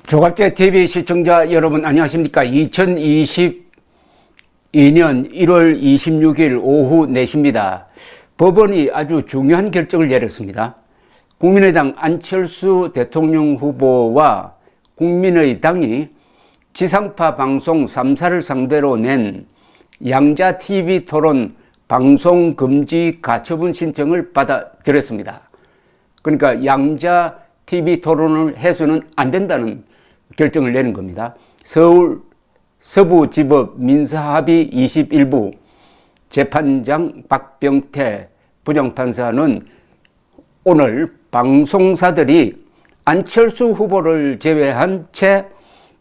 조갑제 TV 시청자 여러분 안녕하십니까? 2022년 1월 26일 오후 4시입니다. 법원이 아주 중요한 결정을 내렸습니다. 국민의당 안철수 대통령 후보와 국민의당이 지상파 방송 3사를 상대로 낸 양자 TV 토론 방송 금지 가처분 신청을 받아들였습니다. 그러니까 양자 TV 토론을 해서는 안 된다는 결정을 내는 겁니다. 서울 서부지법 민사합의 21부 재판장 박병태 부장판사는 오늘 방송사들이 안철수 후보를 제외한 채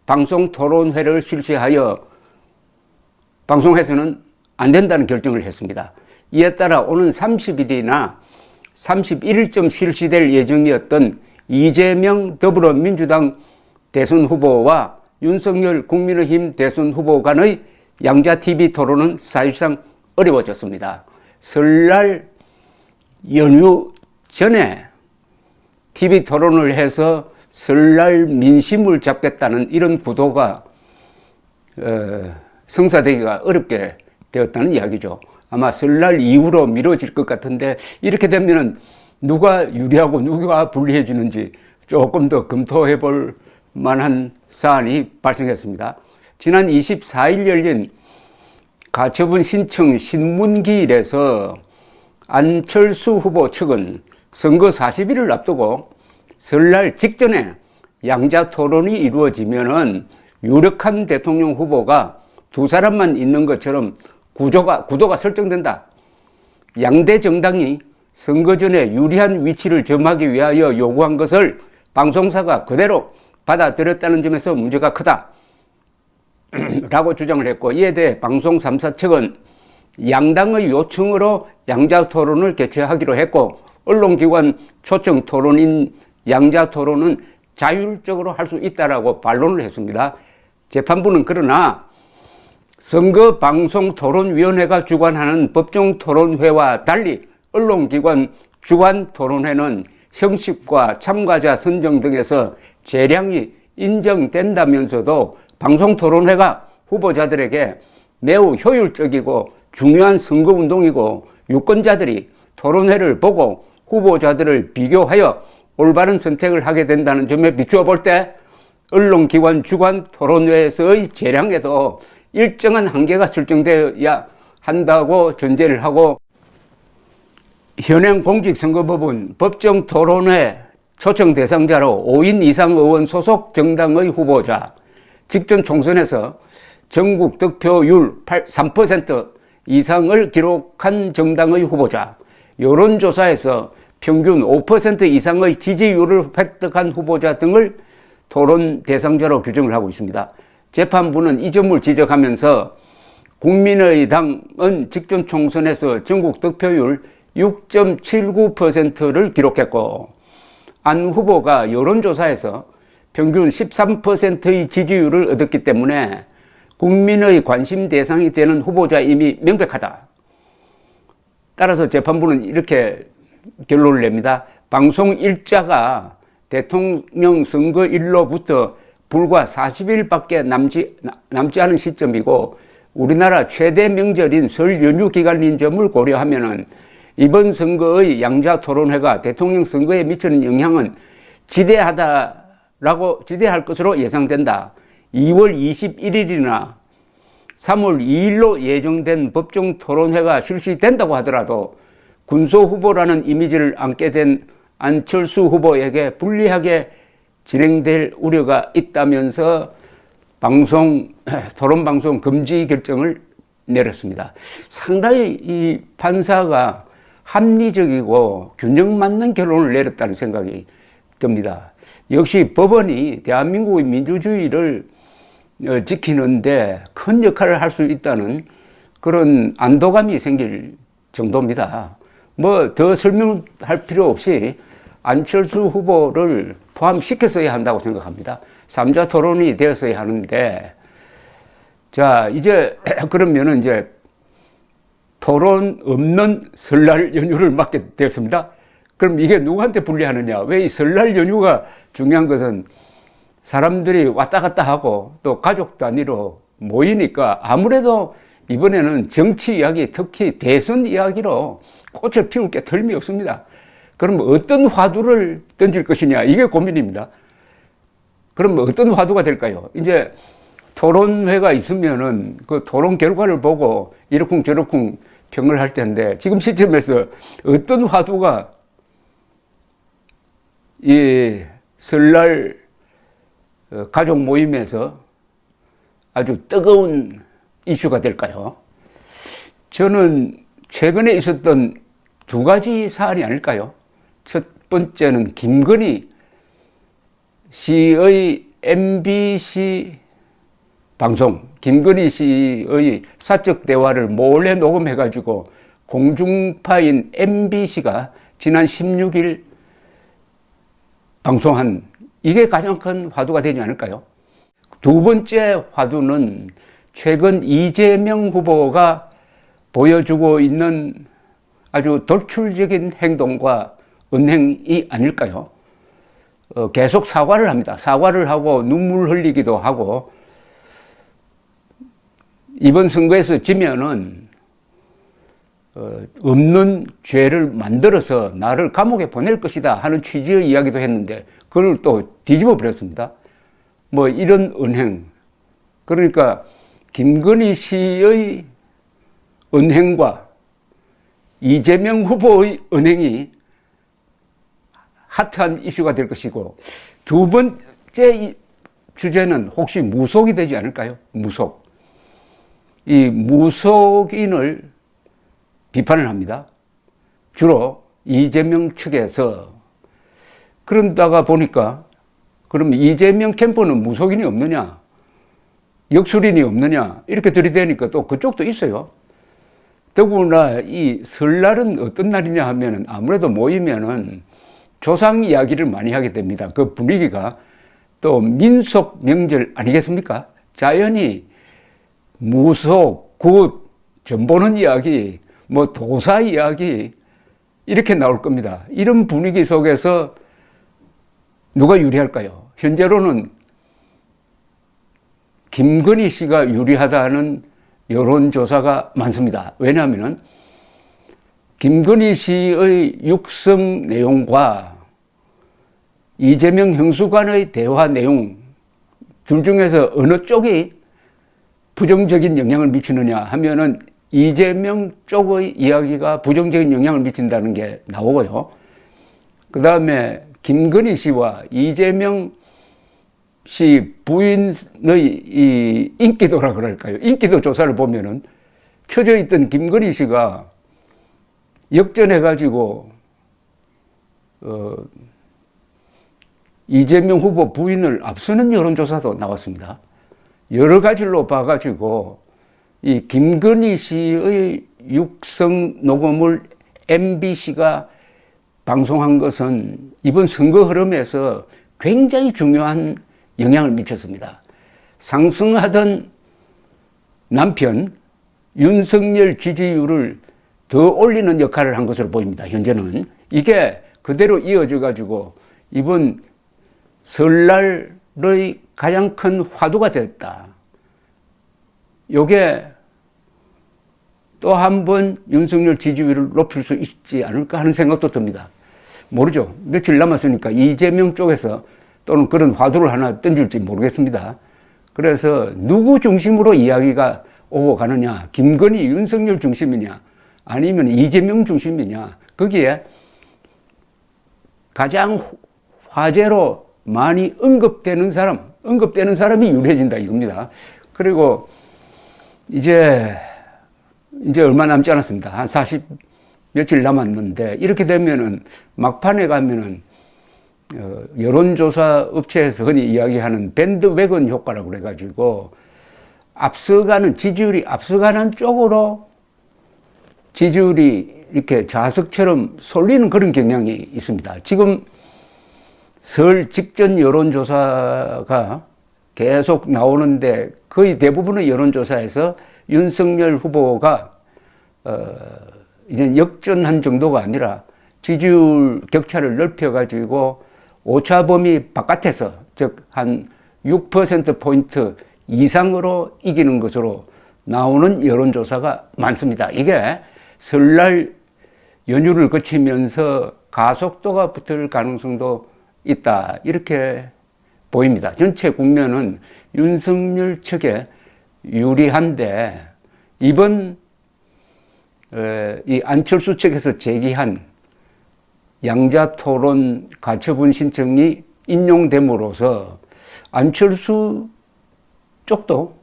방송 토론회를 실시하여 방송해서는 안 된다는 결정을 했습니다. 이에 따라 오는 30일이나 31일쯤 실시될 예정이었던 이재명 더불어민주당 대선 후보와 윤석열 국민의힘 대선 후보 간의 양자TV 토론은 사실상 어려워졌습니다. 설날 연휴 전에 TV 토론을 해서 설날 민심을 잡겠다는 이런 구도가 성사되기가 어렵게 되었다는 이야기죠. 아마 설날 이후로 미뤄질 것 같은데 이렇게 되면 누가 유리하고 누가 불리해지는지 조금 더 검토해 볼 만한 사안이 발생했습니다. 지난 24일 열린 가처분 신청 신문기일에서 안철수 후보 측은 선거 40일을 앞두고 설날 직전에 양자 토론이 이루어지면은 유력한 대통령 후보가 두 사람만 있는 것처럼 구도가 설정된다. 양대 정당이 선거 전에 유리한 위치를 점하기 위하여 요구한 것을 방송사가 그대로 받아들였다는 점에서 문제가 크다 라고 주장을 했고, 이에 대해 방송 3사 측은 양당의 요청으로 양자 토론을 개최하기로 했고, 언론기관 초청 토론인 양자 토론은 자율적으로 할 수 있다라고 반론을 했습니다. 재판부는 그러나 선거방송토론위원회가 주관하는 법정토론회와 달리 언론기관 주관 토론회는 형식과 참가자 선정 등에서 재량이 인정된다면서도 방송토론회가 후보자들에게 매우 효율적이고 중요한 선거운동이고 유권자들이 토론회를 보고 후보자들을 비교하여 올바른 선택을 하게 된다는 점에 비추어 볼 때 언론기관 주관 토론회에서의 재량에도 일정한 한계가 설정되어야 한다고 전제를 하고, 현행 공직선거법은 법정토론회 초청 대상자로 5인 이상 의원 소속 정당의 후보자, 직전 총선에서 전국 득표율 3% 이상을 기록한 정당의 후보자, 여론조사에서 평균 5% 이상의 지지율을 획득한 후보자 등을 토론 대상자로 규정을 하고 있습니다. 재판부는 이 점을 지적하면서 국민의당은 직전 총선에서 전국 득표율 6.79%를 기록했고, 안 후보가 여론조사에서 평균 13%의 지지율을 얻었기 때문에 국민의 관심 대상이 되는 후보자임이 명백하다. 따라서 재판부는 이렇게 결론을 냅니다. 방송 일자가 대통령 선거일로부터 불과 40일밖에 남지 않은 시점이고 우리나라 최대 명절인 설 연휴 기간인 점을 고려하면은 이번 선거의 양자 토론회가 대통령 선거에 미치는 영향은 지대할 것으로 예상된다. 2월 21일이나 3월 2일로 예정된 법정 토론회가 실시된다고 하더라도 군소 후보라는 이미지를 안게 된 안철수 후보에게 불리하게 진행될 우려가 있다면서 토론 방송 금지 결정을 내렸습니다. 상당히 이 판사가 합리적이고 균형 맞는 결론을 내렸다는 생각이 듭니다. 역시 법원이 대한민국의 민주주의를 지키는데 큰 역할을 할 수 있다는 그런 안도감이 생길 정도입니다. 뭐 더 설명할 필요 없이 안철수 후보를 포함시켰어야 한다고 생각합니다. 3자 토론이 되었어야 하는데, 자, 이제 그러면은 이제 토론 없는 설날 연휴를 맞게 되었습니다. 그럼 이게 누구한테 불리하느냐? 왜 이 설날 연휴가 중요한 것은 사람들이 왔다 갔다 하고 또 가족 단위로 모이니까 아무래도 이번에는 정치 이야기, 특히 대선 이야기로 꽃을 피울 게 덜미 없습니다. 그럼 어떤 화두를 던질 것이냐, 이게 고민입니다. 그럼 어떤 화두가 될까요? 이제 토론회가 있으면은 그 토론 결과를 보고 이러쿵 저러쿵 평을 할 텐데, 지금 시점에서 어떤 화두가 이 설날 가족 모임에서 아주 뜨거운 이슈가 될까요? 저는 최근에 있었던 두 가지 사안이 아닐까요? 첫 번째는 김건희 씨의 MBC 방송, 김건희 씨의 사적 대화를 몰래 녹음해가지고 공중파인 MBC가 지난 16일 방송한, 이게 가장 큰 화두가 되지 않을까요? 두 번째 화두는 최근 이재명 후보가 보여주고 있는 아주 돌출적인 행동과 언행이 아닐까요? 계속 사과를 합니다. 사과를 하고 눈물 흘리기도 하고, 이번 선거에서 지면은 없는 죄를 만들어서 나를 감옥에 보낼 것이다 하는 취지의 이야기도 했는데 그걸 또 뒤집어 버렸습니다. 뭐 이런 언행, 그러니까 김건희 씨의 언행과 이재명 후보의 언행이 핫한 이슈가 될 것이고, 두 번째 주제는 혹시 무속이 되지 않을까요? 무속. 이 무속인을 비판을 합니다. 주로 이재명 측에서. 그런다가 보니까 그럼 이재명 캠프는 무속인이 없느냐, 역술인이 없느냐, 이렇게 들이대니까 또 그쪽도 있어요. 더구나 이 설날은 어떤 날이냐 하면은 아무래도 모이면은 조상 이야기를 많이 하게 됩니다. 그 분위기가 또 민속 명절 아니겠습니까? 자연히 무속, 굿, 전보는 이야기, 뭐 도사 이야기 이렇게 나올 겁니다. 이런 분위기 속에서 누가 유리할까요? 현재로는 김건희 씨가 유리하다는 여론조사가 많습니다. 왜냐하면 김건희 씨의 육성 내용과 이재명 형수관의 대화 내용 둘 중에서 어느 쪽이 부정적인 영향을 미치느냐 하면은 이재명 쪽의 이야기가 부정적인 영향을 미친다는 게 나오고요. 그 다음에 김건희 씨와 이재명 씨 부인의 이 인기도라 그럴까요? 인기도 조사를 보면은 처져 있던 김건희 씨가 역전해가지고 이재명 후보 부인을 앞서는 여론조사도 나왔습니다. 여러 가지로 봐가지고 이 김건희 씨의 육성 녹음을 MBC가 방송한 것은 이번 선거 흐름에서 굉장히 중요한 영향을 미쳤습니다. 상승하던 남편 윤석열 지지율을 더 올리는 역할을 한 것으로 보입니다. 현재는 이게 그대로 이어져 가지고 이번 설날의 가장 큰 화두가 됐다. 요게 또 한 번 윤석열 지지율을 높일 수 있지 않을까 하는 생각도 듭니다. 모르죠. 며칠 남았으니까 이재명 쪽에서 또는 그런 화두를 하나 던질지 모르겠습니다. 그래서 누구 중심으로 이야기가 오고 가느냐, 김건희, 윤석열 중심이냐, 아니면 이재명 중심이냐, 거기에 가장 화제로 많이 언급되는 사람이 유리해진다 이겁니다. 그리고 이제 얼마 남지 않았습니다. 한 40 며칠 남았는데, 이렇게 되면은 막판에 가면은 여론조사 업체에서 흔히 이야기하는 밴드웨건 효과라고 그래가지고 지지율이 앞서가는 쪽으로 지지율이 이렇게 자석처럼 쏠리는 그런 경향이 있습니다. 지금 설 직전 여론조사가 계속 나오는데 거의 대부분의 여론조사에서 윤석열 후보가 이제 역전한 정도가 아니라 지지율 격차를 넓혀가지고 오차 범위 바깥에서, 즉 한 6%포인트 이상으로 이기는 것으로 나오는 여론조사가 많습니다. 이게 설날 연휴를 거치면서 가속도가 붙을 가능성도 있다. 이렇게 보입니다. 전체 국면은 윤석열 측에 유리한데 이번 이 안철수 측에서 제기한 양자토론 가처분 신청이 인용됨으로써 안철수 쪽도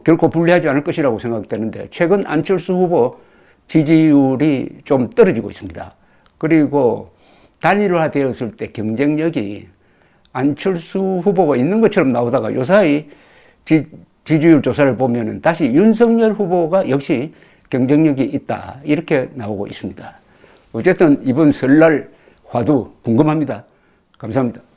결코 불리하지 않을 것이라고 생각되는데 최근 안철수 후보 지지율이 좀 떨어지고 있습니다. 그리고 단일화되었을 때 경쟁력이 안철수 후보가 있는 것처럼 나오다가 요사이 지지율 조사를 보면은 다시 윤석열 후보가 역시 경쟁력이 있다. 이렇게 나오고 있습니다. 어쨌든 이번 설날 화두 궁금합니다. 감사합니다.